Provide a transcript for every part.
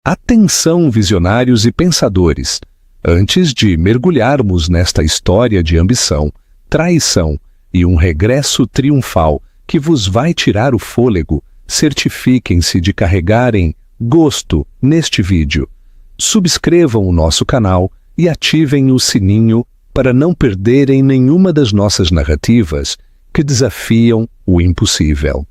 Atenção, visionários e pensadores! Antes de mergulharmos nesta história de ambição, traição e um regresso triunfal que vos vai tirar o fôlego, certifiquem-se de carregarem gosto neste vídeo. Subscrevam o nosso canal e ativem o sininho para não perderem nenhuma das nossas narrativas que desafiam o impossível.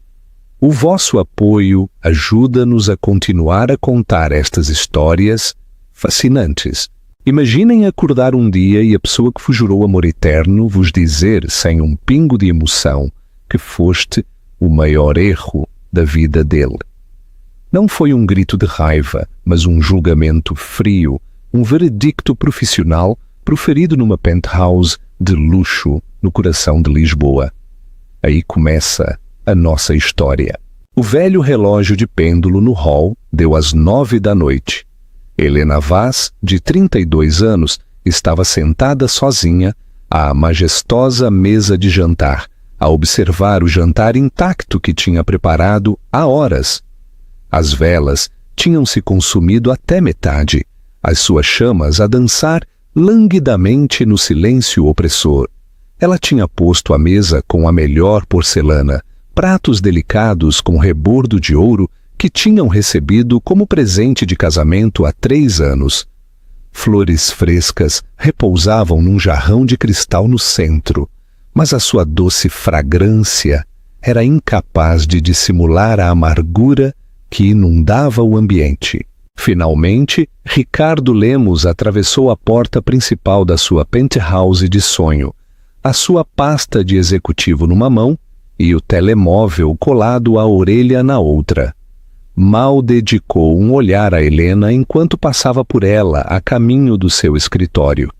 O vosso apoio ajuda-nos a continuar a contar estas histórias fascinantes. Imaginem acordar um dia e a pessoa que vos jurou amor eterno vos dizer, sem um pingo de emoção, que foste o maior erro da vida dele. Não foi um grito de raiva, mas um julgamento frio, um veredicto profissional proferido numa penthouse de luxo no coração de Lisboa. Aí começa a nossa história. O velho relógio de pêndulo no hall deu às 9 da noite. Helena Vaz, de 32 anos, estava sentada sozinha à majestosa mesa de jantar, a observar o jantar intacto que tinha preparado há horas. As velas tinham se consumido até metade, as suas chamas a dançar languidamente no silêncio opressor. Ela tinha posto a mesa com a melhor porcelana, pratos delicados com rebordo de ouro que tinham recebido como presente de casamento há 3 anos. Flores frescas repousavam num jarrão de cristal no centro, mas a sua doce fragrância era incapaz de dissimular a amargura que inundava o ambiente. Finalmente, Ricardo Lemos atravessou a porta principal da sua penthouse de sonho, a sua pasta de executivo numa mão e o telemóvel colado à orelha na outra. Mal dedicou um olhar a Helena enquanto passava por ela a caminho do seu escritório.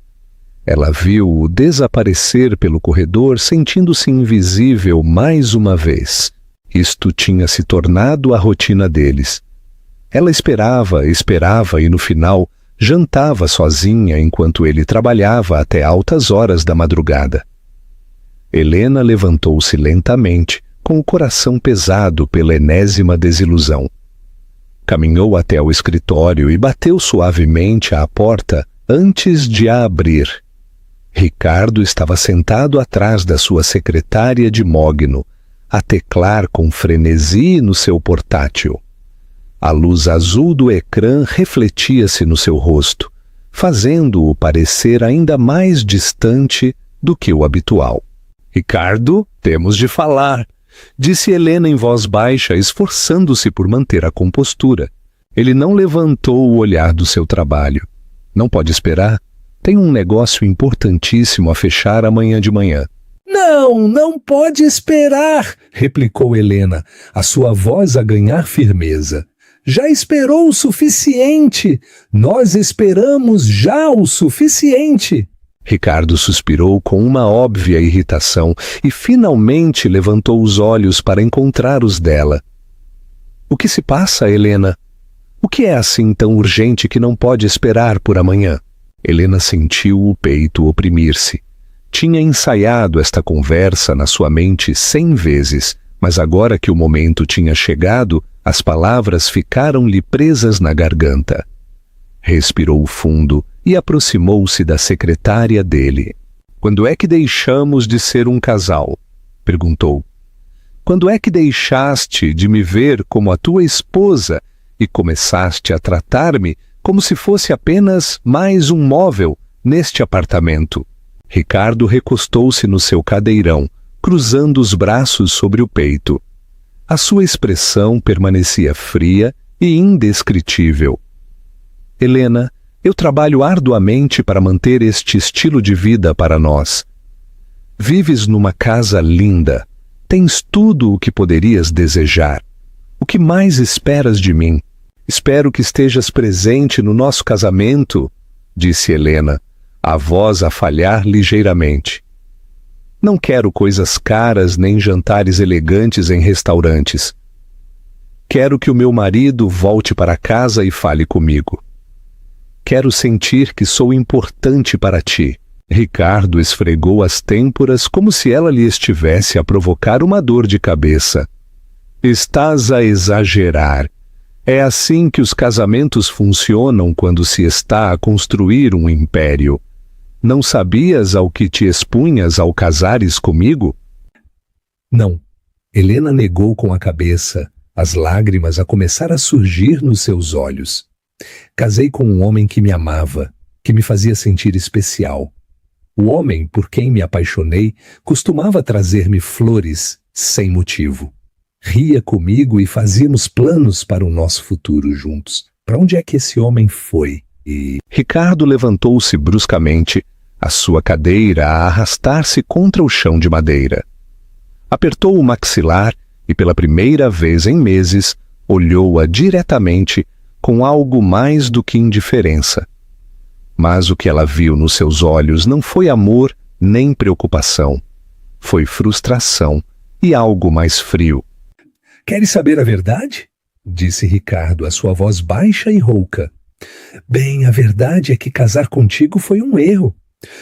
Ela viu-o desaparecer pelo corredor, sentindo-se invisível mais uma vez. Isto tinha se tornado a rotina deles. Ela esperava e no final jantava sozinha enquanto ele trabalhava até altas horas da madrugada. Helena levantou-se lentamente, com o coração pesado pela enésima desilusão. Caminhou até o escritório e bateu suavemente à porta antes de a abrir. Ricardo estava sentado atrás da sua secretária de mogno, a teclar com frenesi no seu portátil. A luz azul do ecrã refletia-se no seu rosto, fazendo-o parecer ainda mais distante do que o habitual. «Ricardo, temos de falar», disse Helena em voz baixa, esforçando-se por manter a compostura. Ele não levantou o olhar do seu trabalho. «Não pode esperar? Tem um negócio importantíssimo a fechar amanhã de manhã». Não pode esperar», replicou Helena, a sua voz a ganhar firmeza. «Já esperou o suficiente. Nós esperamos já o suficiente». Ricardo suspirou com uma óbvia irritação e finalmente levantou os olhos para encontrar os dela. «O que se passa, Helena? O que é assim tão urgente que não pode esperar por amanhã?» Helena sentiu o peito oprimir-se. Tinha ensaiado esta conversa na sua mente 100 vezes, mas agora que o momento tinha chegado, as palavras ficaram-lhe presas na garganta. Respirou fundo e aproximou-se da secretária dele. «Quando é que deixamos de ser um casal?» perguntou. «Quando é que deixaste de me ver como a tua esposa e começaste a tratar-me como se fosse apenas mais um móvel neste apartamento?» Ricardo recostou-se no seu cadeirão, cruzando os braços sobre o peito. A sua expressão permanecia fria e indescritível. «Helena, eu trabalho arduamente para manter este estilo de vida para nós. Vives numa casa linda. Tens tudo o que poderias desejar. O que mais esperas de mim? Espero que estejas presente no nosso casamento», disse Helena, a voz a falhar ligeiramente. «Não quero coisas caras nem jantares elegantes em restaurantes. Quero que o meu marido volte para casa e fale comigo. Quero sentir que sou importante para ti». Ricardo esfregou as têmporas como se ela lhe estivesse a provocar uma dor de cabeça. «Estás a exagerar. É assim que os casamentos funcionam quando se está a construir um império. Não sabias ao que te expunhas ao casares comigo? Não. Helena negou com a cabeça, as lágrimas a começar a surgir nos seus olhos. Casei com um homem que me amava, que me fazia sentir especial. O homem por quem me apaixonei costumava trazer-me flores sem motivo. Ria comigo e fazíamos planos para o nosso futuro juntos. Para onde é que esse homem foi? Ricardo levantou-se bruscamente, a sua cadeira a arrastar-se contra o chão de madeira. Apertou o maxilar e, pela primeira vez em meses, olhou-a diretamente com algo mais do que indiferença. Mas o que ela viu nos seus olhos não foi amor nem preocupação. Foi frustração e algo mais frio. Queres saber a verdade? Disse Ricardo, a sua voz baixa e rouca. Bem, a verdade é que casar contigo foi um erro.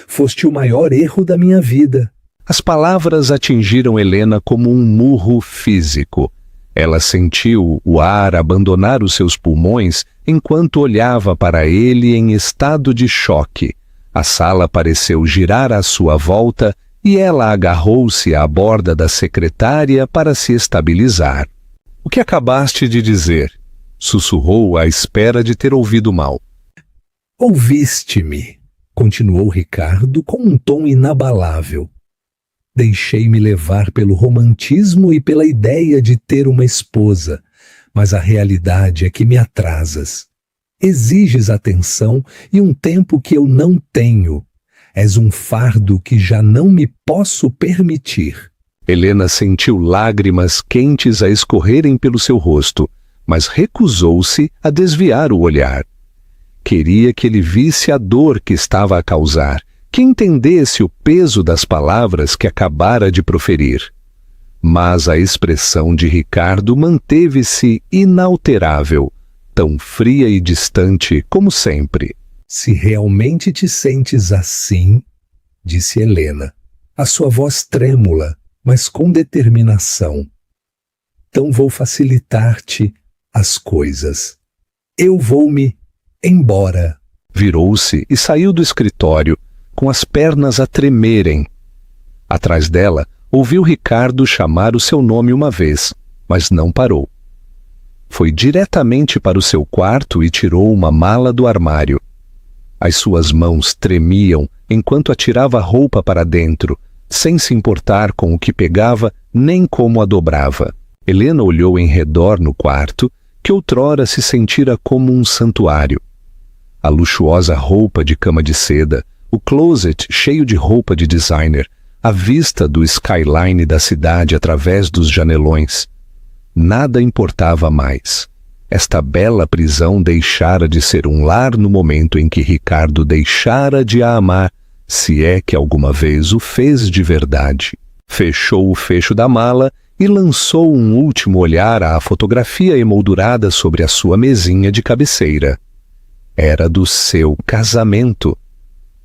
Foste o maior erro da minha vida. As palavras atingiram Helena como um murro físico. Ela sentiu o ar abandonar os seus pulmões enquanto olhava para ele em estado de choque. A sala pareceu girar à sua volta e ela agarrou-se à borda da secretária para se estabilizar. O que acabaste de dizer? Sussurrou à espera de ter ouvido mal. Ouviste-me, continuou Ricardo com um tom inabalável. Deixei-me levar pelo romantismo e pela ideia de ter uma esposa, mas a realidade é que me atrasas. Exiges atenção e um tempo que eu não tenho. És um fardo que já não me posso permitir. Helena sentiu lágrimas quentes a escorrerem pelo seu rosto, mas recusou-se a desviar o olhar. Queria que ele visse a dor que estava a causar, que entendesse o peso das palavras que acabara de proferir. Mas a expressão de Ricardo manteve-se inalterável, tão fria e distante como sempre. Se realmente te sentes assim, disse Helena, a sua voz trêmula, mas com determinação. Então vou facilitar-te as coisas. Eu vou-me embora. Virou-se e saiu do escritório, com as pernas a tremerem. Atrás dela, ouviu Ricardo chamar o seu nome uma vez, mas não parou. Foi diretamente para o seu quarto e tirou uma mala do armário. As suas mãos tremiam enquanto atirava a roupa para dentro, sem se importar com o que pegava nem como a dobrava. Helena olhou em redor no quarto, que outrora se sentira como um santuário. A luxuosa roupa de cama de seda, o closet cheio de roupa de designer, a vista do skyline da cidade através dos janelões. Nada importava mais. Esta bela prisão deixara de ser um lar no momento em que Ricardo deixara de a amar, se é que alguma vez o fez de verdade. Fechou o fecho da mala e lançou um último olhar à fotografia emoldurada sobre a sua mesinha de cabeceira. Era do seu casamento.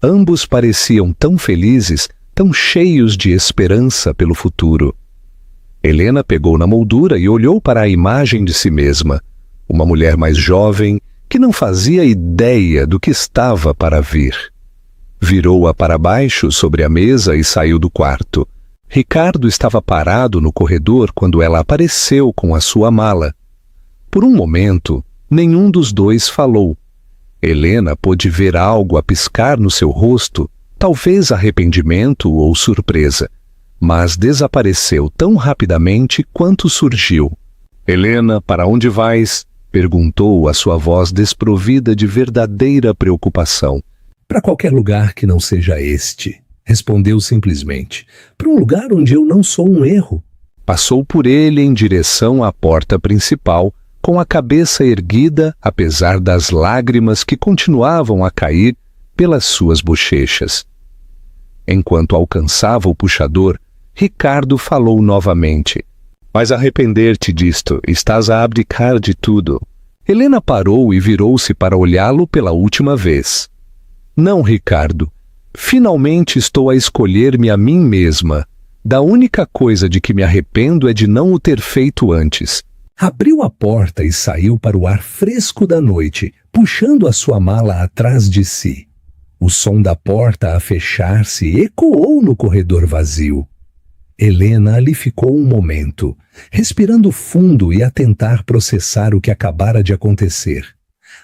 Ambos pareciam tão felizes, tão cheios de esperança pelo futuro. Helena pegou na moldura e olhou para a imagem de si mesma, uma mulher mais jovem que não fazia ideia do que estava para vir. Virou-a para baixo sobre a mesa e saiu do quarto. Ricardo estava parado no corredor quando ela apareceu com a sua mala. Por um momento, nenhum dos dois falou. Helena pôde ver algo a piscar no seu rosto, talvez arrependimento ou surpresa, mas desapareceu tão rapidamente quanto surgiu. Helena, para onde vais? Perguntou a sua voz desprovida de verdadeira preocupação. Para qualquer lugar que não seja este, respondeu simplesmente. Para um lugar onde eu não sou um erro. Passou por ele em direção à porta principal, com a cabeça erguida, apesar das lágrimas que continuavam a cair pelas suas bochechas. Enquanto alcançava o puxador, Ricardo falou novamente. Mas arrepender-te disto, estás a abdicar de tudo. Helena parou e virou-se para olhá-lo pela última vez. Não, Ricardo. Finalmente estou a escolher-me a mim mesma. Da única coisa de que me arrependo é de não o ter feito antes. Abriu a porta e saiu para o ar fresco da noite, puxando a sua mala atrás de si. O som da porta a fechar-se ecoou no corredor vazio. Helena ali ficou um momento, respirando fundo e a tentar processar o que acabara de acontecer.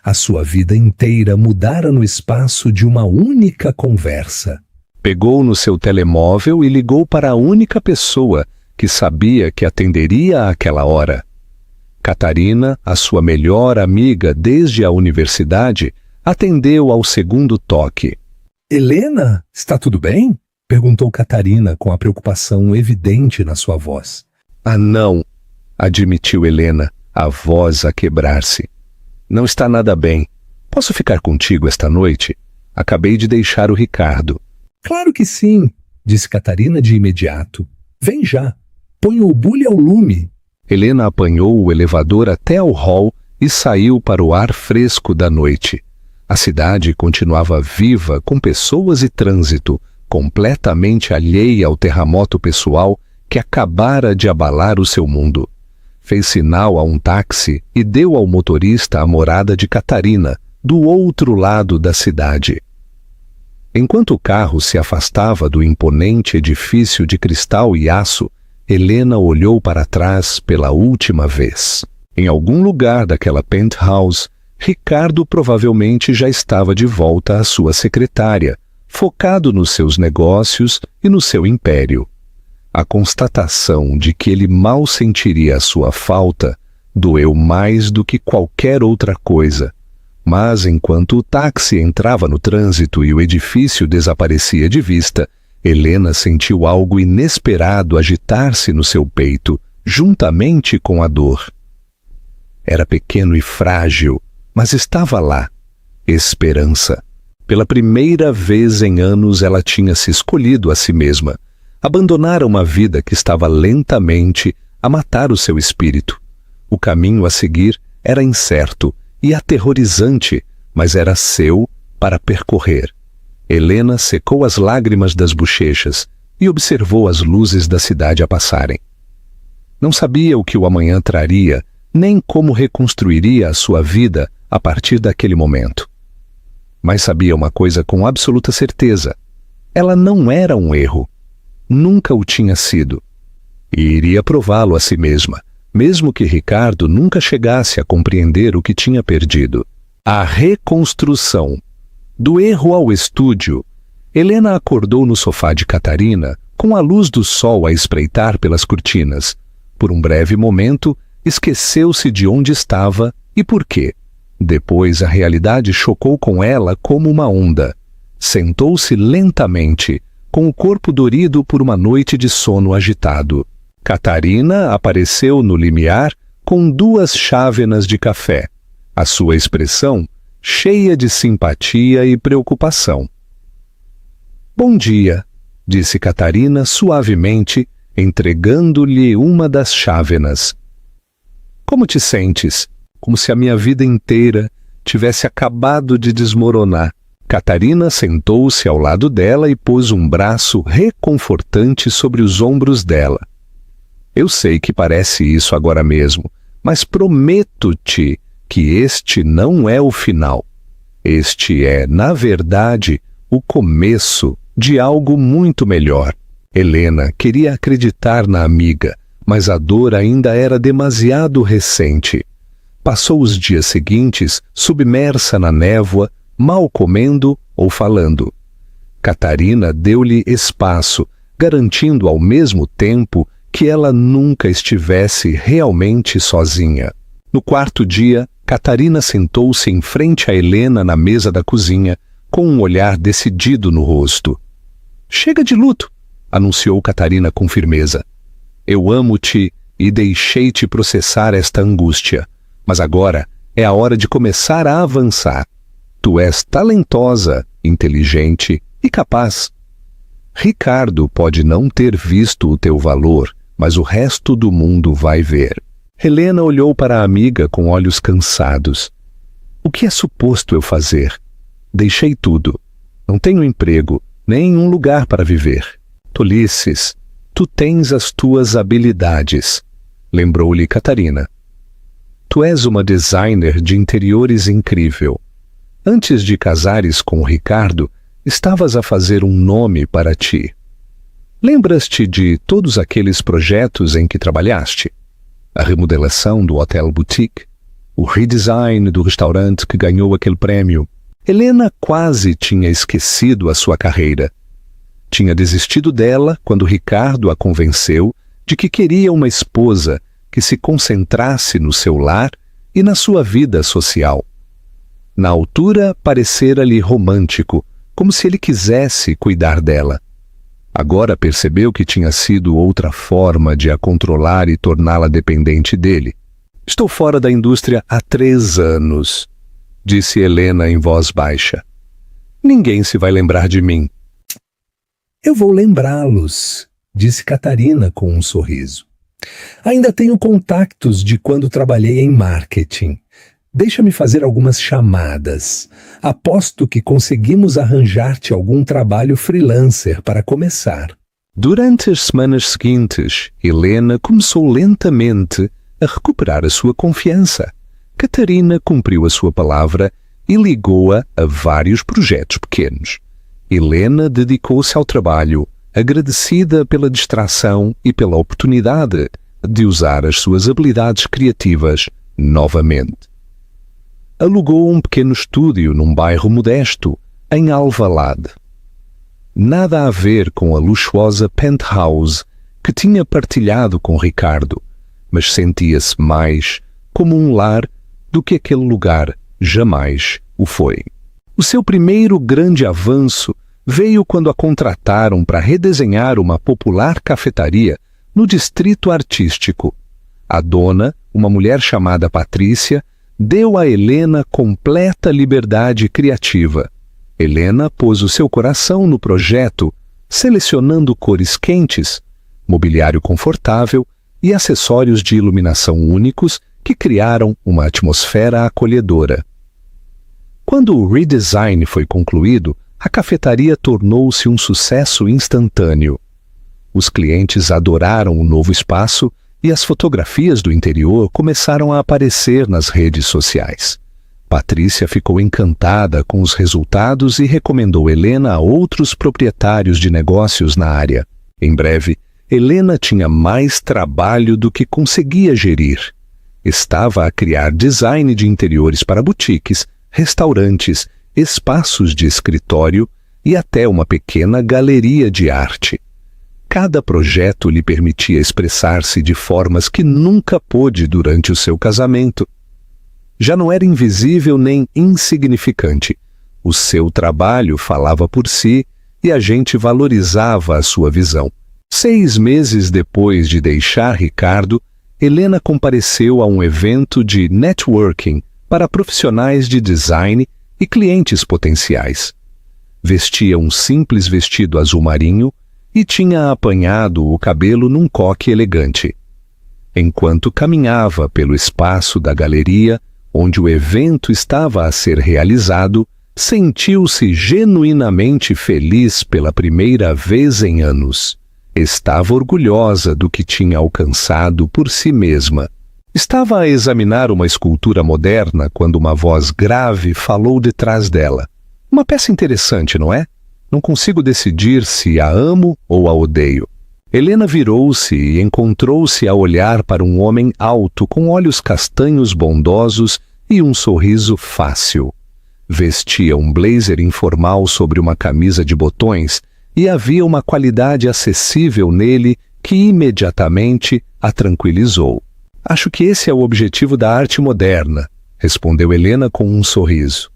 A sua vida inteira mudara no espaço de uma única conversa. Pegou no seu telemóvel e ligou para a única pessoa que sabia que atenderia àquela hora. Catarina, a sua melhor amiga desde a universidade, atendeu ao segundo toque. Helena, está tudo bem? Perguntou Catarina com a preocupação evidente na sua voz. Ah, não, admitiu Helena, a voz a quebrar-se. Não está nada bem. Posso ficar contigo esta noite? Acabei de deixar o Ricardo. Claro que sim, disse Catarina de imediato. Vem já. Põe o bule ao lume. Helena apanhou o elevador até ao hall e saiu para o ar fresco da noite. A cidade continuava viva com pessoas e trânsito, completamente alheia ao terremoto pessoal que acabara de abalar o seu mundo. Fez sinal a um táxi e deu ao motorista a morada de Catarina, do outro lado da cidade. Enquanto o carro se afastava do imponente edifício de cristal e aço, Helena olhou para trás pela última vez. Em algum lugar daquela penthouse, Ricardo provavelmente já estava de volta à sua secretária, focado nos seus negócios e no seu império. A constatação de que ele mal sentiria a sua falta doeu mais do que qualquer outra coisa. Mas enquanto o táxi entrava no trânsito e o edifício desaparecia de vista, Helena sentiu algo inesperado agitar-se no seu peito, juntamente com a dor. Era pequeno e frágil, mas estava lá. Esperança. Pela primeira vez em anos ela tinha se escolhido a si mesma. Abandonara uma vida que estava lentamente a matar o seu espírito. O caminho a seguir era incerto e aterrorizante, mas era seu para percorrer. Helena secou as lágrimas das bochechas e observou as luzes da cidade a passarem. Não sabia o que o amanhã traria, nem como reconstruiria a sua vida a partir daquele momento. Mas sabia uma coisa com absoluta certeza. Ela não era um erro. Nunca o tinha sido. E iria prová-lo a si mesma, mesmo que Ricardo nunca chegasse a compreender o que tinha perdido. A reconstrução. Do erro ao estúdio, Helena acordou no sofá de Catarina, com a luz do sol a espreitar pelas cortinas. Por um breve momento, esqueceu-se de onde estava e por quê. Depois a realidade chocou com ela como uma onda. Sentou-se lentamente, com o corpo dorido por uma noite de sono agitado. Catarina apareceu no limiar com 2 chávenas de café. A sua expressão cheia de simpatia e preocupação. Bom dia, disse Catarina suavemente, entregando-lhe uma das chávenas. Como te sentes? Como se a minha vida inteira tivesse acabado de desmoronar. Catarina sentou-se ao lado dela e pôs um braço reconfortante sobre os ombros dela. Eu sei que parece isso agora mesmo, mas prometo-te que este não é o final. Este é, na verdade, o começo de algo muito melhor. Helena queria acreditar na amiga, mas a dor ainda era demasiado recente. Passou os dias seguintes submersa na névoa, mal comendo ou falando. Catarina deu-lhe espaço, garantindo ao mesmo tempo que ela nunca estivesse realmente sozinha. No 4º dia, Catarina sentou-se em frente a Helena na mesa da cozinha, com um olhar decidido no rosto. Chega de luto, anunciou Catarina com firmeza. Eu amo-te e deixei-te processar esta angústia, mas agora é a hora de começar a avançar. Tu és talentosa, inteligente e capaz. Ricardo pode não ter visto o teu valor, mas o resto do mundo vai ver. Helena olhou para a amiga com olhos cansados. O que é suposto eu fazer? Deixei tudo. Não tenho emprego, nem um lugar para viver. Tolices, tu tens as tuas habilidades, lembrou-lhe Catarina. Tu és uma designer de interiores incrível. Antes de casares com o Ricardo, estavas a fazer um nome para ti. Lembras-te de todos aqueles projetos em que trabalhaste? A remodelação do Hotel Boutique, o redesign do restaurante que ganhou aquele prêmio. Helena quase tinha esquecido a sua carreira. Tinha desistido dela quando Ricardo a convenceu de que queria uma esposa que se concentrasse no seu lar e na sua vida social. Na altura, parecera-lhe romântico, como se ele quisesse cuidar dela. Agora percebeu que tinha sido outra forma de a controlar e torná-la dependente dele. Estou fora da indústria há 3 anos, disse Helena em voz baixa. Ninguém se vai lembrar de mim. Eu vou lembrá-los, disse Catarina com um sorriso. Ainda tenho contactos de quando trabalhei em marketing. Deixa-me fazer algumas chamadas. Aposto que conseguimos arranjar-te algum trabalho freelancer para começar. Durante as semanas seguintes, Helena começou lentamente a recuperar a sua confiança. Catarina cumpriu a sua palavra e ligou-a a vários projetos pequenos. Helena dedicou-se ao trabalho, agradecida pela distração e pela oportunidade de usar as suas habilidades criativas novamente. Alugou um pequeno estúdio num bairro modesto, em Alvalade. Nada a ver com a luxuosa penthouse que tinha partilhado com Ricardo, mas sentia-se mais como um lar do que aquele lugar jamais o foi. O seu primeiro grande avanço veio quando a contrataram para redesenhar uma popular cafetaria no distrito artístico. A dona, uma mulher chamada Patrícia, deu a Helena completa liberdade criativa. Helena pôs o seu coração no projeto, selecionando cores quentes, mobiliário confortável e acessórios de iluminação únicos que criaram uma atmosfera acolhedora. Quando o redesign foi concluído, a cafetaria tornou-se um sucesso instantâneo. Os clientes adoraram o novo espaço e as fotografias do interior começaram a aparecer nas redes sociais. Patrícia ficou encantada com os resultados e recomendou Helena a outros proprietários de negócios na área. Em breve, Helena tinha mais trabalho do que conseguia gerir. Estava a criar design de interiores para boutiques, restaurantes, espaços de escritório e até uma pequena galeria de arte. Cada projeto lhe permitia expressar-se de formas que nunca pôde durante o seu casamento. Já não era invisível nem insignificante. O seu trabalho falava por si e a gente valorizava a sua visão. 6 meses depois de deixar Ricardo, Helena compareceu a um evento de networking para profissionais de design e clientes potenciais. Vestia um simples vestido azul marinho e tinha apanhado o cabelo num coque elegante. Enquanto caminhava pelo espaço da galeria, onde o evento estava a ser realizado, sentiu-se genuinamente feliz pela primeira vez em anos. Estava orgulhosa do que tinha alcançado por si mesma. Estava a examinar uma escultura moderna quando uma voz grave falou detrás dela. Uma peça interessante, não é? Não consigo decidir se a amo ou a odeio. Helena virou-se e encontrou-se a olhar para um homem alto com olhos castanhos bondosos e um sorriso fácil. Vestia um blazer informal sobre uma camisa de botões e havia uma qualidade acessível nele que imediatamente a tranquilizou. Acho que esse é o objetivo da arte moderna, respondeu Helena com um sorriso.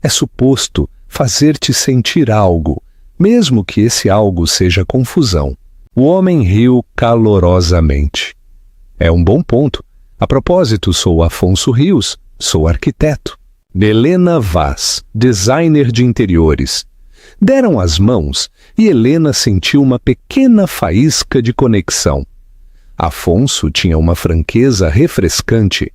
É suposto fazer-te sentir algo, mesmo que esse algo seja confusão. O homem riu calorosamente. É um bom ponto. A propósito, sou Afonso Rios, sou arquiteto. Helena Vaz, designer de interiores. Deram as mãos e Helena sentiu uma pequena faísca de conexão. Afonso tinha uma franqueza refrescante.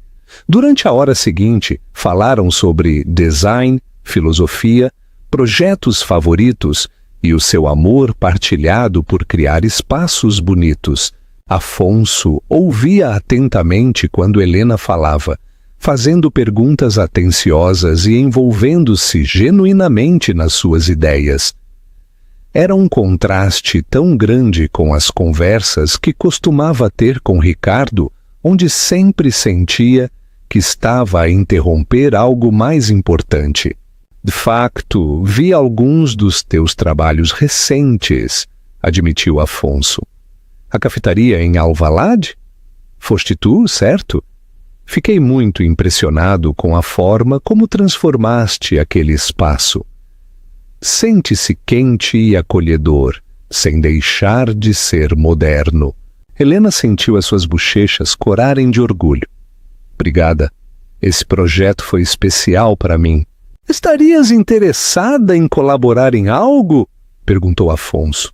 Durante a hora seguinte, falaram sobre design, filosofia, projetos favoritos e o seu amor partilhado por criar espaços bonitos. Afonso ouvia atentamente quando Helena falava, fazendo perguntas atenciosas e envolvendo-se genuinamente nas suas ideias. Era um contraste tão grande com as conversas que costumava ter com Ricardo, onde sempre sentia que estava a interromper algo mais importante. De facto, vi alguns dos teus trabalhos recentes, admitiu Afonso. A cafetaria em Alvalade? Foste tu, certo? Fiquei muito impressionado com a forma como transformaste aquele espaço. Sente-se quente e acolhedor, sem deixar de ser moderno. Helena sentiu as suas bochechas corarem de orgulho. Obrigada. Esse projeto foi especial para mim. Estarias interessada em colaborar em algo? Perguntou Afonso.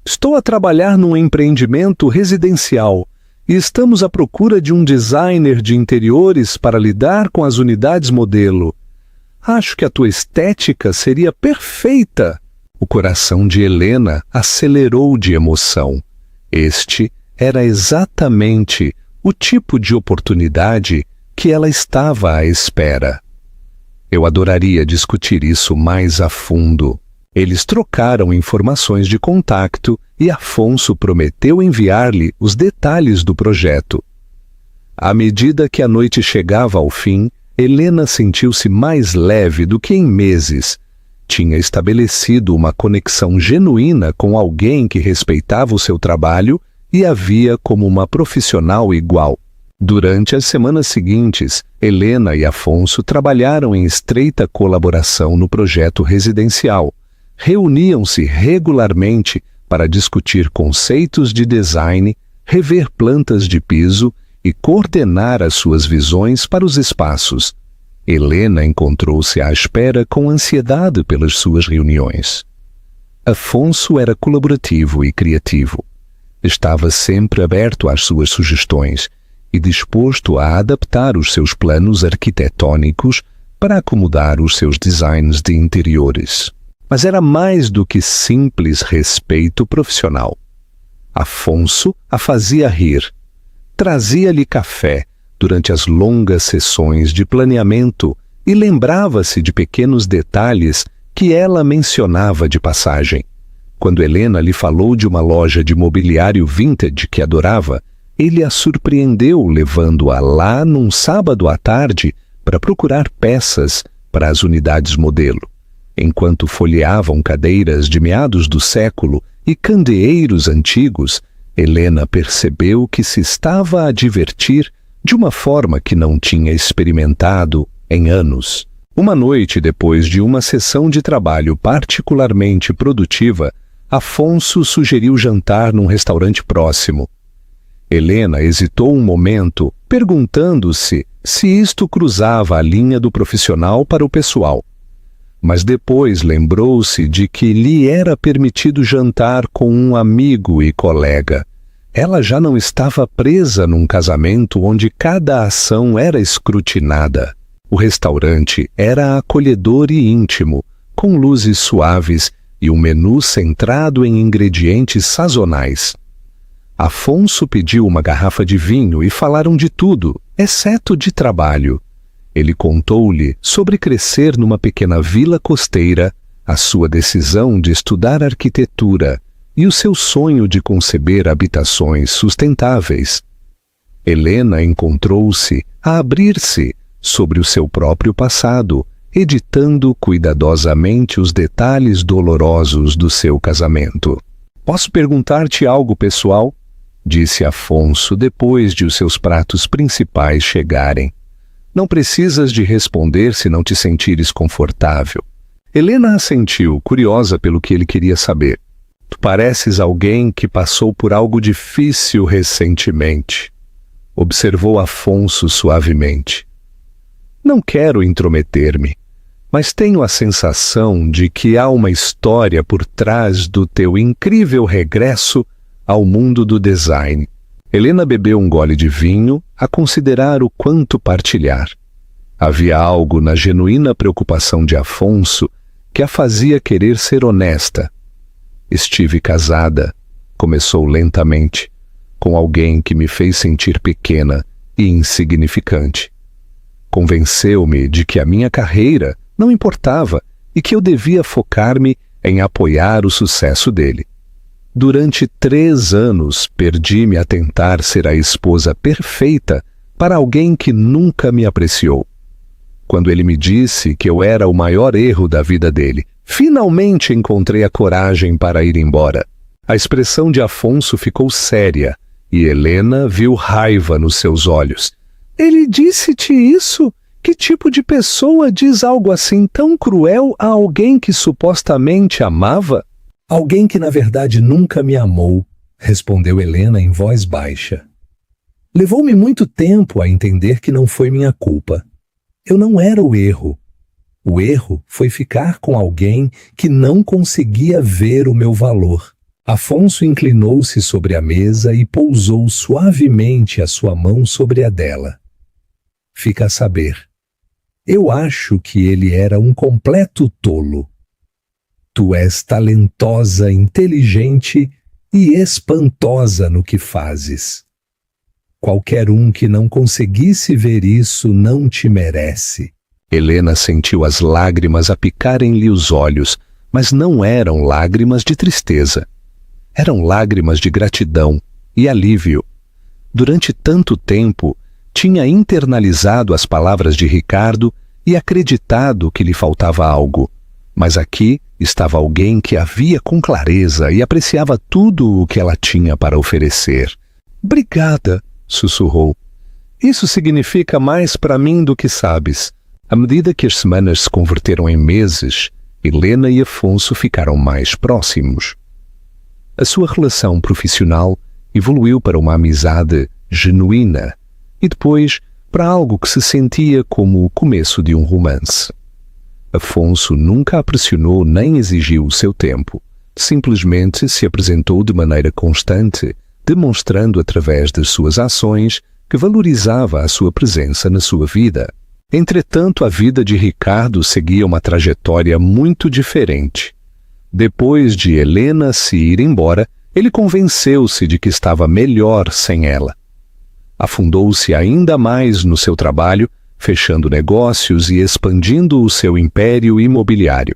Estou a trabalhar num empreendimento residencial e estamos à procura de um designer de interiores para lidar com as unidades modelo. Acho que a tua estética seria perfeita. O coração de Helena acelerou de emoção. Este era exatamente o tipo de oportunidade que ela estava à espera. Eu adoraria discutir isso mais a fundo. Eles trocaram informações de contato e Afonso prometeu enviar-lhe os detalhes do projeto. À medida que a noite chegava ao fim, Helena sentiu-se mais leve do que em meses. Tinha estabelecido uma conexão genuína com alguém que respeitava o seu trabalho e a via como uma profissional igual. Durante as semanas seguintes, Helena e Afonso trabalharam em estreita colaboração no projeto residencial. Reuniam-se regularmente para discutir conceitos de design, rever plantas de piso e coordenar as suas visões para os espaços. Helena encontrou-se à espera com ansiedade pelas suas reuniões. Afonso era colaborativo e criativo. Estava sempre aberto às suas sugestões e disposto a adaptar os seus planos arquitetônicos para acomodar os seus designs de interiores. Mas era mais do que simples respeito profissional. Afonso a fazia rir. Trazia-lhe café durante as longas sessões de planeamento e lembrava-se de pequenos detalhes que ela mencionava de passagem. Quando Helena lhe falou de uma loja de mobiliário vintage que adorava, ele a surpreendeu levando-a lá num sábado à tarde para procurar peças para as unidades modelo. Enquanto folheavam cadeiras de meados do século e candeeiros antigos, Helena percebeu que se estava a divertir de uma forma que não tinha experimentado em anos. Uma noite depois de uma sessão de trabalho particularmente produtiva, Afonso sugeriu jantar num restaurante próximo. Helena hesitou um momento, perguntando-se se isto cruzava a linha do profissional para o pessoal. Mas depois lembrou-se de que lhe era permitido jantar com um amigo e colega. Ela já não estava presa num casamento onde cada ação era escrutinada. O restaurante era acolhedor e íntimo, com luzes suaves e um menu centrado em ingredientes sazonais. Afonso pediu uma garrafa de vinho e falaram de tudo, exceto de trabalho. Ele contou-lhe sobre crescer numa pequena vila costeira, a sua decisão de estudar arquitetura e o seu sonho de conceber habitações sustentáveis. Helena encontrou-se a abrir-se sobre o seu próprio passado, editando cuidadosamente os detalhes dolorosos do seu casamento. «Posso perguntar-te algo pessoal?» disse Afonso depois de os seus pratos principais chegarem. «Não precisas de responder se não te sentires confortável». Helena assentiu, curiosa pelo que ele queria saber. «Tu pareces alguém que passou por algo difícil recentemente», observou Afonso suavemente. «Não quero intrometer-me, mas tenho a sensação de que há uma história por trás do teu incrível regresso ao mundo do design». Helena bebeu um gole de vinho, a considerar o quanto partilhar. Havia algo na genuína preocupação de Afonso que a fazia querer ser honesta. «Estive casada», começou lentamente, «com alguém que me fez sentir pequena e insignificante. Convenceu-me de que a minha carreira não importava e que eu devia focar-me em apoiar o sucesso dele. Durante 3 anos, perdi-me a tentar ser a esposa perfeita para alguém que nunca me apreciou. Quando ele me disse que eu era o maior erro da vida dele, finalmente encontrei a coragem para ir embora. A expressão de Afonso ficou séria e Helena viu raiva nos seus olhos. Ele disse-te isso? Que tipo de pessoa diz algo assim tão cruel a alguém que supostamente amava? Alguém que na verdade nunca me amou, respondeu Helena em voz baixa. Levou-me muito tempo a entender que não foi minha culpa. Eu não era o erro. O erro foi ficar com alguém que não conseguia ver o meu valor. Afonso inclinou-se sobre a mesa e pousou suavemente a sua mão sobre a dela. Fica a saber. Eu acho que ele era um completo tolo. Tu és talentosa, inteligente e espantosa no que fazes. Qualquer um que não conseguisse ver isso não te merece. Helena sentiu as lágrimas a picarem-lhe os olhos, mas não eram lágrimas de tristeza. Eram lágrimas de gratidão e alívio. Durante tanto tempo, tinha internalizado as palavras de Ricardo e acreditado que lhe faltava algo. Mas aqui estava alguém que a via com clareza e apreciava tudo o que ela tinha para oferecer. Obrigada, sussurrou. Isso significa mais para mim do que sabes. À medida que as semanas se converteram em meses, Helena e Afonso ficaram mais próximos. A sua relação profissional evoluiu para uma amizade genuína e depois para algo que se sentia como o começo de um romance. Afonso nunca a pressionou nem exigiu o seu tempo. Simplesmente se apresentou de maneira constante, demonstrando através das suas ações que valorizava a sua presença na sua vida. Entretanto, a vida de Ricardo seguia uma trajetória muito diferente. Depois de Helena se ir embora, ele convenceu-se de que estava melhor sem ela. Afundou-se ainda mais no seu trabalho, fechando negócios e expandindo o seu império imobiliário.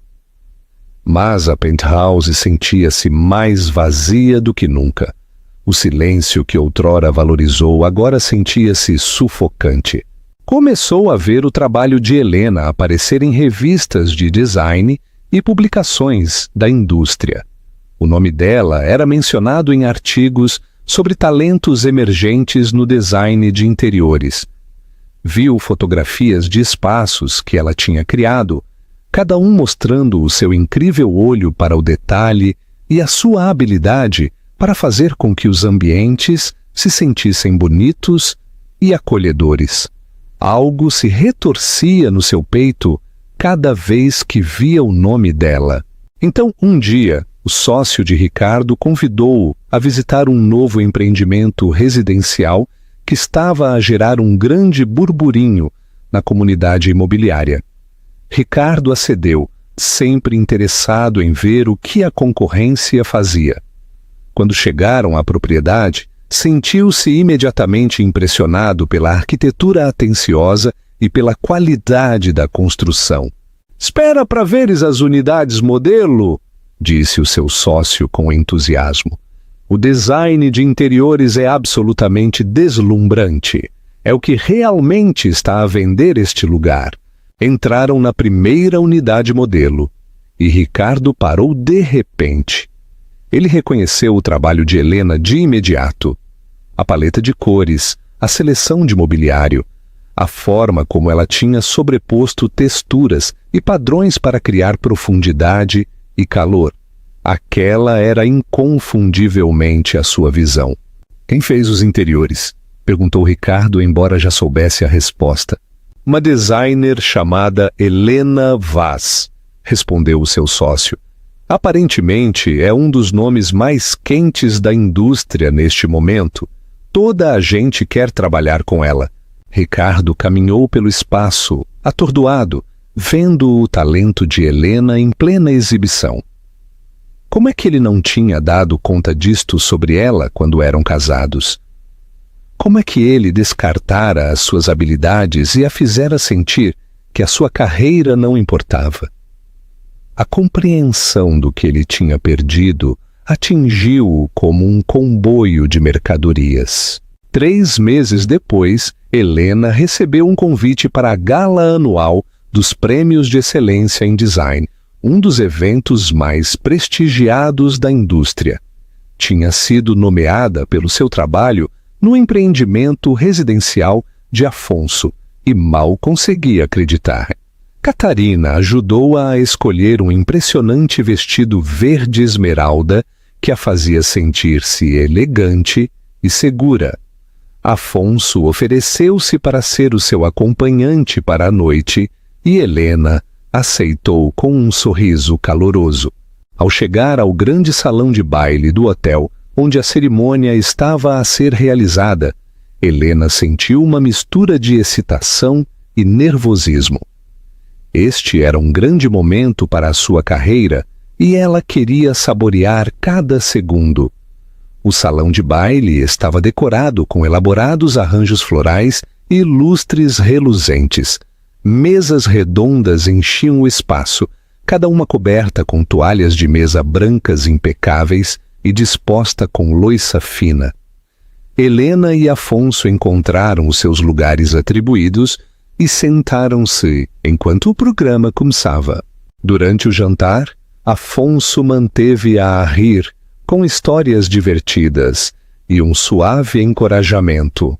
Mas a Penthouse sentia-se mais vazia do que nunca. O silêncio que outrora valorizou agora sentia-se sufocante. Começou a ver o trabalho de Helena aparecer em revistas de design e publicações da indústria. O nome dela era mencionado em artigos sobre talentos emergentes no design de interiores. Viu fotografias de espaços que ela tinha criado, cada um mostrando o seu incrível olho para o detalhe e a sua habilidade para fazer com que os ambientes se sentissem bonitos e acolhedores. Algo se retorcia no seu peito cada vez que via o nome dela. Então, um dia, o sócio de Ricardo convidou-o a visitar um novo empreendimento residencial que estava a gerar um grande burburinho na comunidade imobiliária. Ricardo acedeu, sempre interessado em ver o que a concorrência fazia. Quando chegaram à propriedade, sentiu-se imediatamente impressionado pela arquitetura atenciosa e pela qualidade da construção. "Espera para veres as unidades modelo", disse o seu sócio com entusiasmo. "O design de interiores é absolutamente deslumbrante. É o que realmente está a vender este lugar." Entraram na primeira unidade modelo e Ricardo parou de repente. Ele reconheceu o trabalho de Helena de imediato. A paleta de cores, a seleção de mobiliário, a forma como ela tinha sobreposto texturas e padrões para criar profundidade e calor. Aquela era inconfundivelmente a sua visão. "Quem fez os interiores?" perguntou Ricardo, embora já soubesse a resposta. "Uma designer chamada Helena Vaz", respondeu o seu sócio. "Aparentemente é um dos nomes mais quentes da indústria neste momento. Toda a gente quer trabalhar com ela." Ricardo caminhou pelo espaço, atordoado, vendo o talento de Helena em plena exibição. Como é que ele não tinha dado conta disto sobre ela quando eram casados? Como é que ele descartara as suas habilidades e a fizera sentir que a sua carreira não importava? A compreensão do que ele tinha perdido atingiu-o como um comboio de mercadorias. 3 meses depois, Helena recebeu um convite para a gala anual dos Prêmios de Excelência em Design, um dos eventos mais prestigiados da indústria. Tinha sido nomeada pelo seu trabalho no empreendimento residencial de Afonso e mal conseguia acreditar. Catarina ajudou-a a escolher um impressionante vestido verde esmeralda que a fazia sentir-se elegante e segura. Afonso ofereceu-se para ser o seu acompanhante para a noite e Helena aceitou com um sorriso caloroso. Ao chegar ao grande salão de baile do hotel, onde a cerimônia estava a ser realizada, Helena sentiu uma mistura de excitação e nervosismo. Este era um grande momento para a sua carreira e ela queria saborear cada segundo. O salão de baile estava decorado com elaborados arranjos florais e lustres reluzentes. Mesas redondas enchiam o espaço, cada uma coberta com toalhas de mesa brancas impecáveis e disposta com louça fina. Helena e Afonso encontraram os seus lugares atribuídos e sentaram-se enquanto o programa começava. Durante o jantar, Afonso manteve-a a rir com histórias divertidas e um suave encorajamento.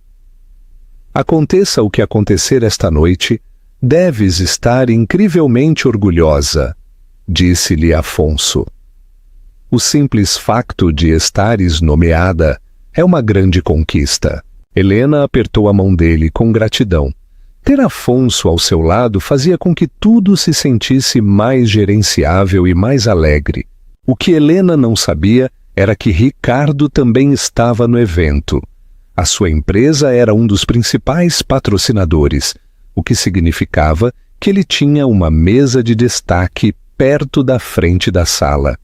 Aconteça o que acontecer esta noite, deves estar incrivelmente orgulhosa, disse-lhe Afonso. O simples facto de estares nomeada é uma grande conquista. Helena apertou a mão dele com gratidão. Ter Afonso ao seu lado fazia com que tudo se sentisse mais gerenciável e mais alegre. O que Helena não sabia era que Ricardo também estava no evento. A sua empresa era um dos principais patrocinadores, o que significava que ele tinha uma mesa de destaque perto da frente da sala.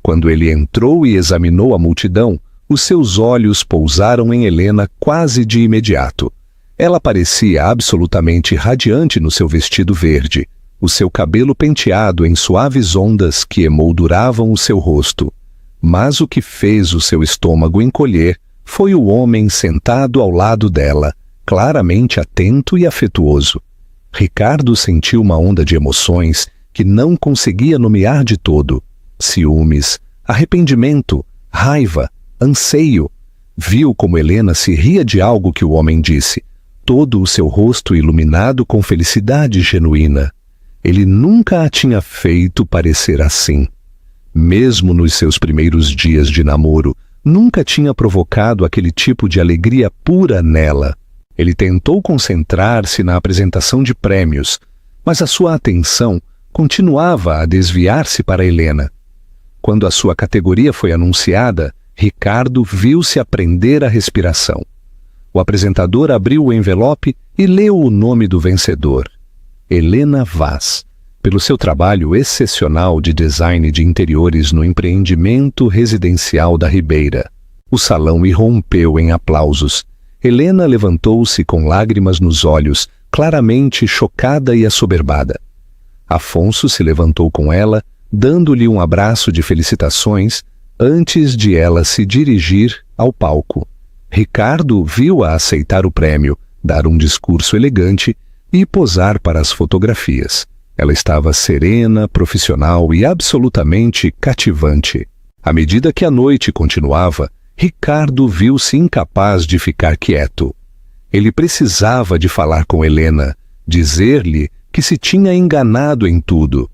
Quando ele entrou e examinou a multidão, os seus olhos pousaram em Helena quase de imediato. Ela parecia absolutamente radiante no seu vestido verde, o seu cabelo penteado em suaves ondas que emolduravam o seu rosto. Mas o que fez o seu estômago encolher foi o homem sentado ao lado dela, claramente atento e afetuoso. Ricardo sentiu uma onda de emoções que não conseguia nomear de todo. Ciúmes, arrependimento, raiva, anseio. Viu como Helena se ria de algo que o homem disse, todo o seu rosto iluminado com felicidade genuína. Ele nunca a tinha feito parecer assim. Mesmo nos seus primeiros dias de namoro, nunca tinha provocado aquele tipo de alegria pura nela. Ele tentou concentrar-se na apresentação de prêmios, mas a sua atenção continuava a desviar-se para Helena. Quando a sua categoria foi anunciada, Ricardo viu-se a prender a respiração. O apresentador abriu o envelope e leu o nome do vencedor, Helena Vaz, pelo seu trabalho excepcional de design de interiores no empreendimento residencial da Ribeira. O salão irrompeu em aplausos. Helena levantou-se com lágrimas nos olhos, claramente chocada e assoberbada. Afonso se levantou com ela, dando-lhe um abraço de felicitações, antes de ela se dirigir ao palco. Ricardo viu-a aceitar o prêmio, dar um discurso elegante e posar para as fotografias. Ela estava serena, profissional e absolutamente cativante. À medida que a noite continuava, Ricardo viu-se incapaz de ficar quieto. Ele precisava de falar com Helena, dizer-lhe que se tinha enganado em tudo.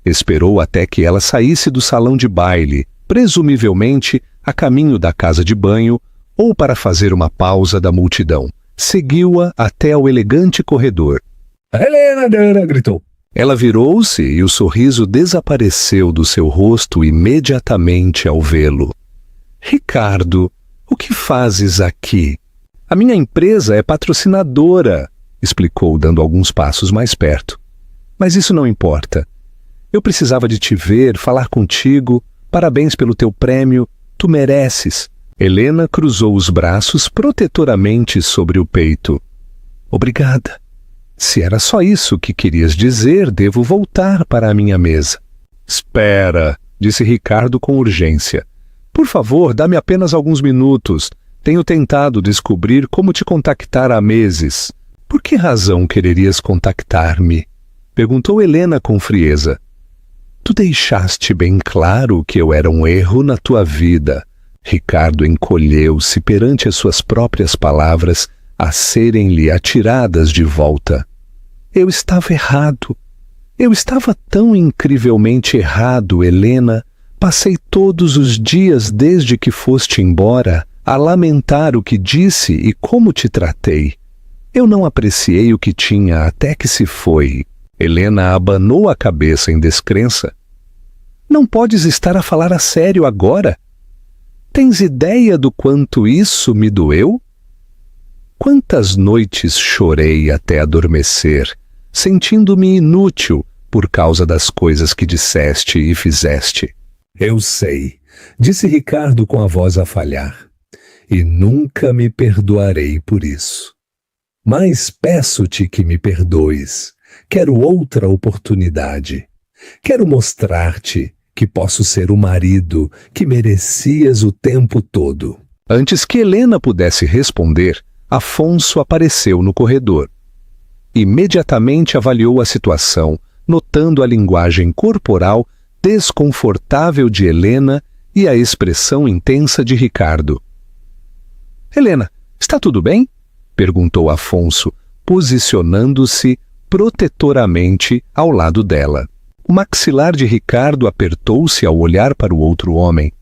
Esperou até que ela saísse do salão de baile, presumivelmente a caminho da casa de banho, ou para fazer uma pausa da multidão. Seguiu-a até ao elegante corredor. Helena! Gritou. Ela virou-se e o sorriso desapareceu do seu rosto imediatamente ao vê-lo. Ricardo, o que fazes aqui? A minha empresa é patrocinadora, explicou dando alguns passos mais perto. Mas isso não importa. Eu precisava de te ver, falar contigo. Parabéns pelo teu prêmio. Tu mereces. Helena cruzou os braços protetoramente sobre o peito. Obrigada. Se era só isso que querias dizer, devo voltar para a minha mesa. Espera, disse Ricardo com urgência. Por favor, dá-me apenas alguns minutos. Tenho tentado descobrir como te contactar há meses. Por que razão quererias contactar-me? Perguntou Helena com frieza. Tu deixaste bem claro que eu era um erro na tua vida. Ricardo encolheu-se perante as suas próprias palavras a serem-lhe atiradas de volta. Eu estava errado. Eu estava tão incrivelmente errado, Helena. Passei todos os dias desde que foste embora a lamentar o que disse e como te tratei. Eu não apreciei o que tinha até que se foi. Helena abanou a cabeça em descrença. Não podes estar a falar a sério agora? Tens ideia do quanto isso me doeu? Quantas noites chorei até adormecer, sentindo-me inútil por causa das coisas que disseste e fizeste. Eu sei, disse Ricardo com a voz a falhar, e nunca me perdoarei por isso. Mas peço-te que me perdoes. Quero outra oportunidade. Quero mostrar-te que posso ser o marido que merecias o tempo todo. Antes que Helena pudesse responder, Afonso apareceu no corredor. Imediatamente avaliou a situação, notando a linguagem corporal desconfortável de Helena e a expressão intensa de Ricardo. Helena, está tudo bem? Perguntou Afonso, posicionando-se protetoramente ao lado dela. O maxilar de Ricardo apertou-se ao olhar para o outro homem.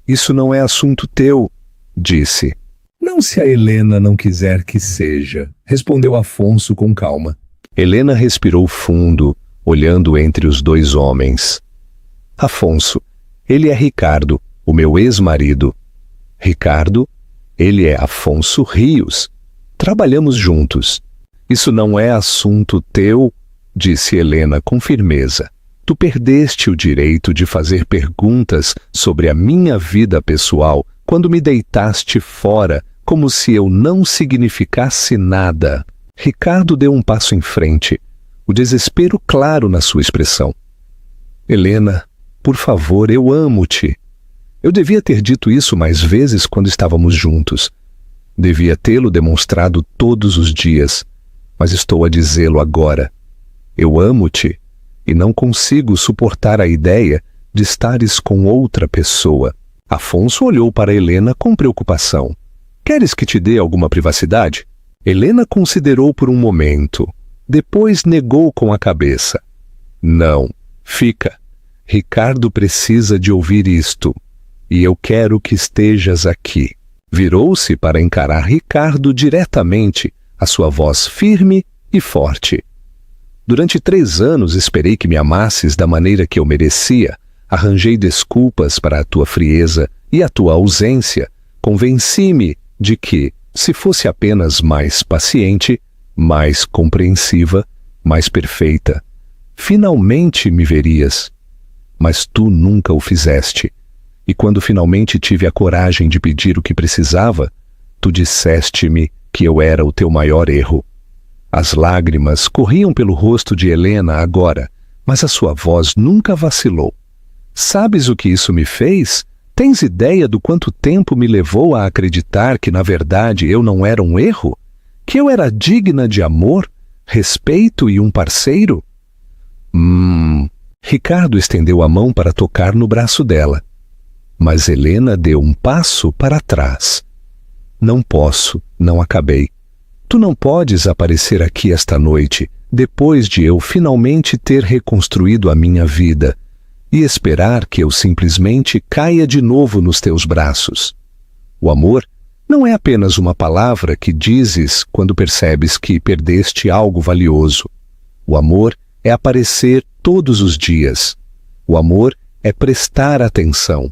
Isso não é assunto teu, disse. Não se a Helena não quiser que seja, respondeu Afonso com calma. Helena respirou fundo, olhando entre os dois homens. Afonso, ele é Ricardo, o meu ex-marido. Ricardo, ele é Afonso Rios. Trabalhamos juntos. Isso não é assunto teu, disse Helena com firmeza. Tu perdeste o direito de fazer perguntas sobre a minha vida pessoal quando me deitaste fora, como se eu não significasse nada. Ricardo deu um passo em frente, o desespero claro na sua expressão. Helena, por favor, eu amo-te. Eu devia ter dito isso mais vezes quando estávamos juntos. Devia tê-lo demonstrado todos os dias, mas estou a dizê-lo agora. Eu amo-te e não consigo suportar a ideia de estares com outra pessoa. Afonso olhou para Helena com preocupação. Queres que te dê alguma privacidade? Helena considerou por um momento. Depois negou com a cabeça. Não, fica. Ricardo precisa de ouvir isto. E eu quero que estejas aqui. Virou-se para encarar Ricardo diretamente, a sua voz firme e forte. Durante 3 anos esperei que me amasses da maneira que eu merecia. Arranjei desculpas para a tua frieza e a tua ausência. Convenci-me de que, se fosse apenas mais paciente, mais compreensiva, mais perfeita, finalmente me verias. Mas tu nunca o fizeste. E quando finalmente tive a coragem de pedir o que precisava, tu disseste-me que eu era o teu maior erro. As lágrimas corriam pelo rosto de Helena agora, mas a sua voz nunca vacilou. Sabes o que isso me fez? Tens ideia do quanto tempo me levou a acreditar que, na verdade, eu não era um erro? Que eu era digna de amor, respeito e um parceiro? Ricardo estendeu a mão para tocar no braço dela. Mas Helena deu um passo para trás. Não posso, não acabei. Tu não podes aparecer aqui esta noite, depois de eu finalmente ter reconstruído a minha vida, e esperar que eu simplesmente caia de novo nos teus braços. O amor não é apenas uma palavra que dizes quando percebes que perdeste algo valioso. O amor é aparecer todos os dias. O amor é prestar atenção.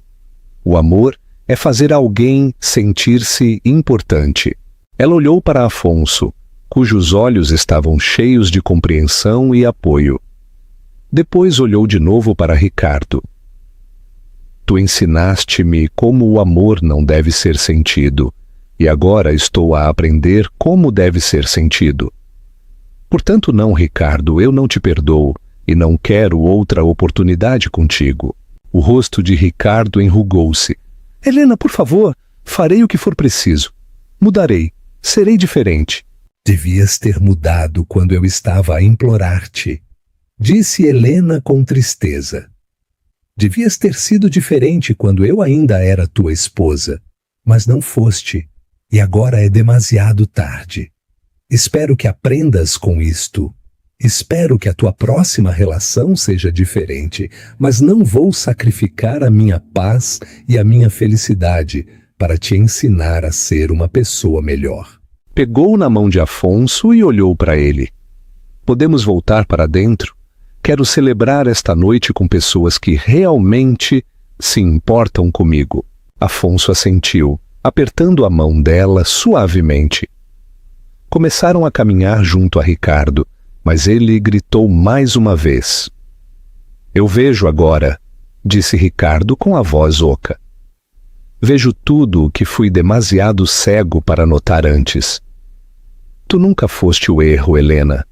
O amor é fazer alguém sentir-se importante. Ela olhou para Afonso, cujos olhos estavam cheios de compreensão e apoio. Depois olhou de novo para Ricardo. Tu ensinaste-me como o amor não deve ser sentido, e agora estou a aprender como deve ser sentido. Portanto, não, Ricardo, eu não te perdoo, e não quero outra oportunidade contigo. O rosto de Ricardo enrugou-se. Helena, por favor, farei o que for preciso. Mudarei, serei diferente. Devias ter mudado quando eu estava a implorar-te, disse Helena com tristeza. Devias ter sido diferente quando eu ainda era tua esposa, mas não foste, e agora é demasiado tarde. Espero que aprendas com isto. Espero que a tua próxima relação seja diferente, mas não vou sacrificar a minha paz e a minha felicidade para te ensinar a ser uma pessoa melhor. Pegou na mão de Afonso e olhou para ele. Podemos voltar para dentro? Quero celebrar esta noite com pessoas que realmente se importam comigo. Afonso assentiu, apertando a mão dela suavemente. Começaram a caminhar junto a Ricardo, mas ele gritou mais uma vez. Eu vejo agora, disse Ricardo com a voz oca. Vejo tudo o que fui demasiado cego para notar antes. Tu nunca foste o erro, Helena.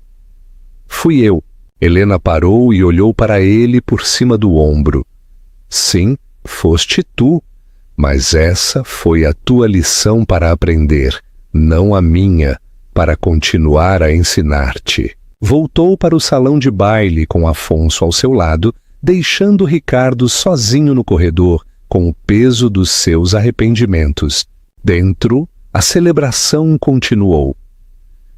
Fui eu. Helena parou e olhou para ele por cima do ombro. Sim, foste tu, mas essa foi a tua lição para aprender, não a minha, para continuar a ensinar-te. Voltou para o salão de baile com Afonso ao seu lado, deixando Ricardo sozinho no corredor, com o peso dos seus arrependimentos. Dentro, a celebração continuou.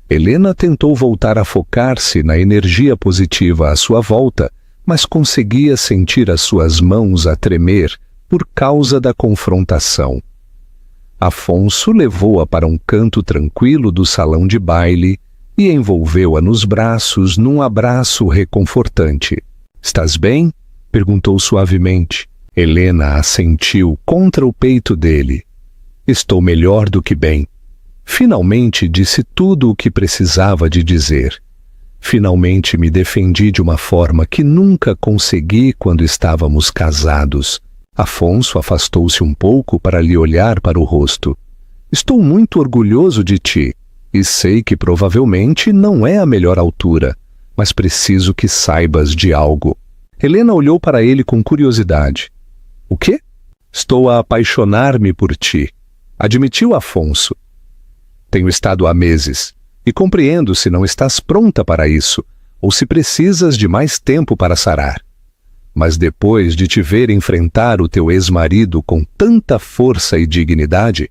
Helena tentou voltar a focar-se na energia positiva à sua volta, mas conseguia sentir as suas mãos a tremer por causa da confrontação. Afonso levou-a para um canto tranquilo do salão de baile e envolveu-a nos braços num abraço reconfortante. Estás bem? Perguntou suavemente. Helena assentiu contra o peito dele. Estou melhor do que bem. Finalmente disse tudo o que precisava de dizer. Finalmente me defendi de uma forma que nunca consegui quando estávamos casados. Afonso afastou-se um pouco para lhe olhar para o rosto. Estou muito orgulhoso de ti, e sei que provavelmente não é a melhor altura, mas preciso que saibas de algo. Helena olhou para ele com curiosidade. O quê? Estou a apaixonar-me por ti, admitiu Afonso. Tenho estado há meses, e compreendo se não estás pronta para isso, ou se precisas de mais tempo para sarar. Mas depois de te ver enfrentar o teu ex-marido com tanta força e dignidade,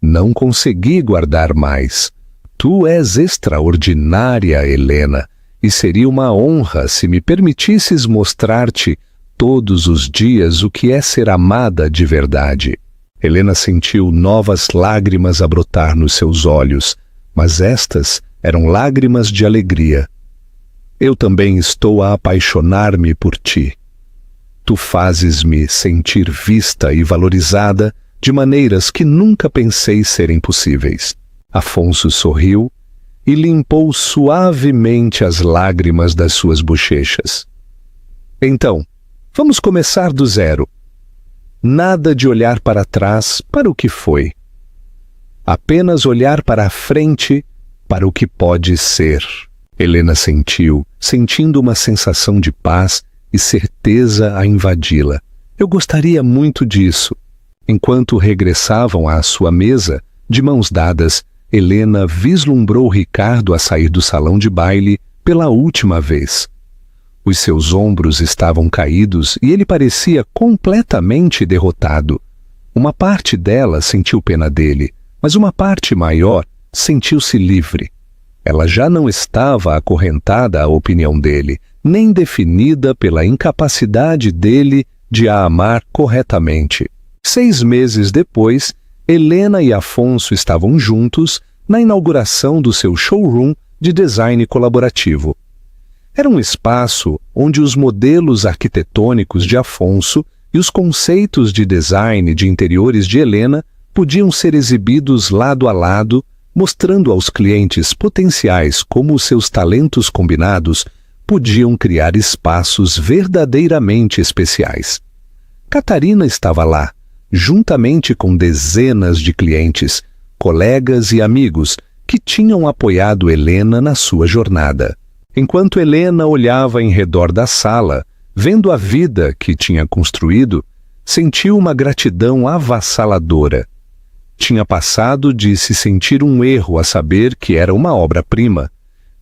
não consegui guardar mais. Tu és extraordinária, Helena, e seria uma honra se me permitisses mostrar-te todos os dias o que é ser amada de verdade. Helena sentiu novas lágrimas a brotar nos seus olhos, mas estas eram lágrimas de alegria. Eu também estou a apaixonar-me por ti. Tu fazes-me sentir vista e valorizada de maneiras que nunca pensei serem possíveis. Afonso sorriu e limpou suavemente as lágrimas das suas bochechas. Então, vamos começar do zero. Nada de olhar para trás para o que foi. Apenas olhar para a frente para o que pode ser. Helena sentiu, sentindo uma sensação de paz e certeza a invadi-la. Eu gostaria muito disso. Enquanto regressavam à sua mesa, de mãos dadas, Helena vislumbrou Ricardo a sair do salão de baile pela última vez. Os seus ombros estavam caídos e ele parecia completamente derrotado. Uma parte dela sentiu pena dele, mas uma parte maior sentiu-se livre. Ela já não estava acorrentada à opinião dele, nem definida pela incapacidade dele de a amar corretamente. 6 meses depois, Helena e Afonso estavam juntos na inauguração do seu showroom de design colaborativo. Era um espaço onde os modelos arquitetônicos de Afonso e os conceitos de design de interiores de Helena podiam ser exibidos lado a lado, mostrando aos clientes potenciais como os seus talentos combinados podiam criar espaços verdadeiramente especiais. Catarina estava lá, juntamente com dezenas de clientes, colegas e amigos que tinham apoiado Helena na sua jornada. Enquanto Helena olhava em redor da sala, vendo a vida que tinha construído, sentiu uma gratidão avassaladora. Tinha passado de se sentir um erro a saber que era uma obra-prima.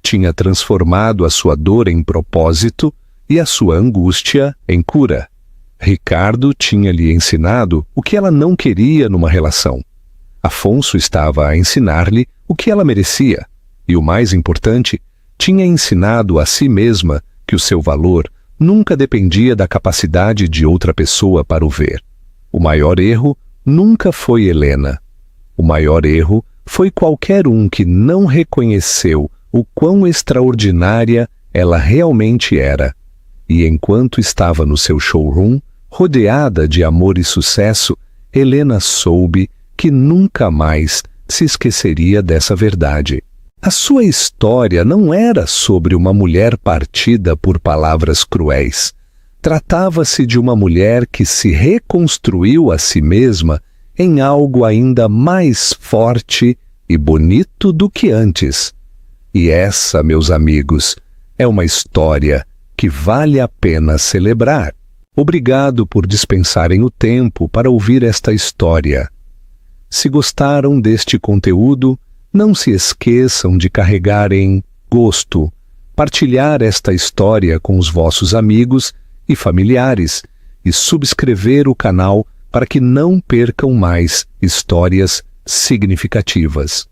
Tinha transformado a sua dor em propósito e a sua angústia em cura. Ricardo tinha lhe ensinado o que ela não queria numa relação. Afonso estava a ensinar-lhe o que ela merecia. E o mais importante, tinha ensinado a si mesma que o seu valor nunca dependia da capacidade de outra pessoa para o ver. O maior erro nunca foi Helena. O maior erro foi qualquer um que não reconheceu o quão extraordinária ela realmente era. E enquanto estava no seu showroom, rodeada de amor e sucesso, Helena soube que nunca mais se esqueceria dessa verdade. A sua história não era sobre uma mulher partida por palavras cruéis. Tratava-se de uma mulher que se reconstruiu a si mesma em algo ainda mais forte e bonito do que antes. E essa, meus amigos, é uma história que vale a pena celebrar. Obrigado por dispensarem o tempo para ouvir esta história. Se gostaram deste conteúdo, não se esqueçam de carregar em gosto, partilhar esta história com os vossos amigos e familiares e subscrever o canal para que não percam mais histórias significativas.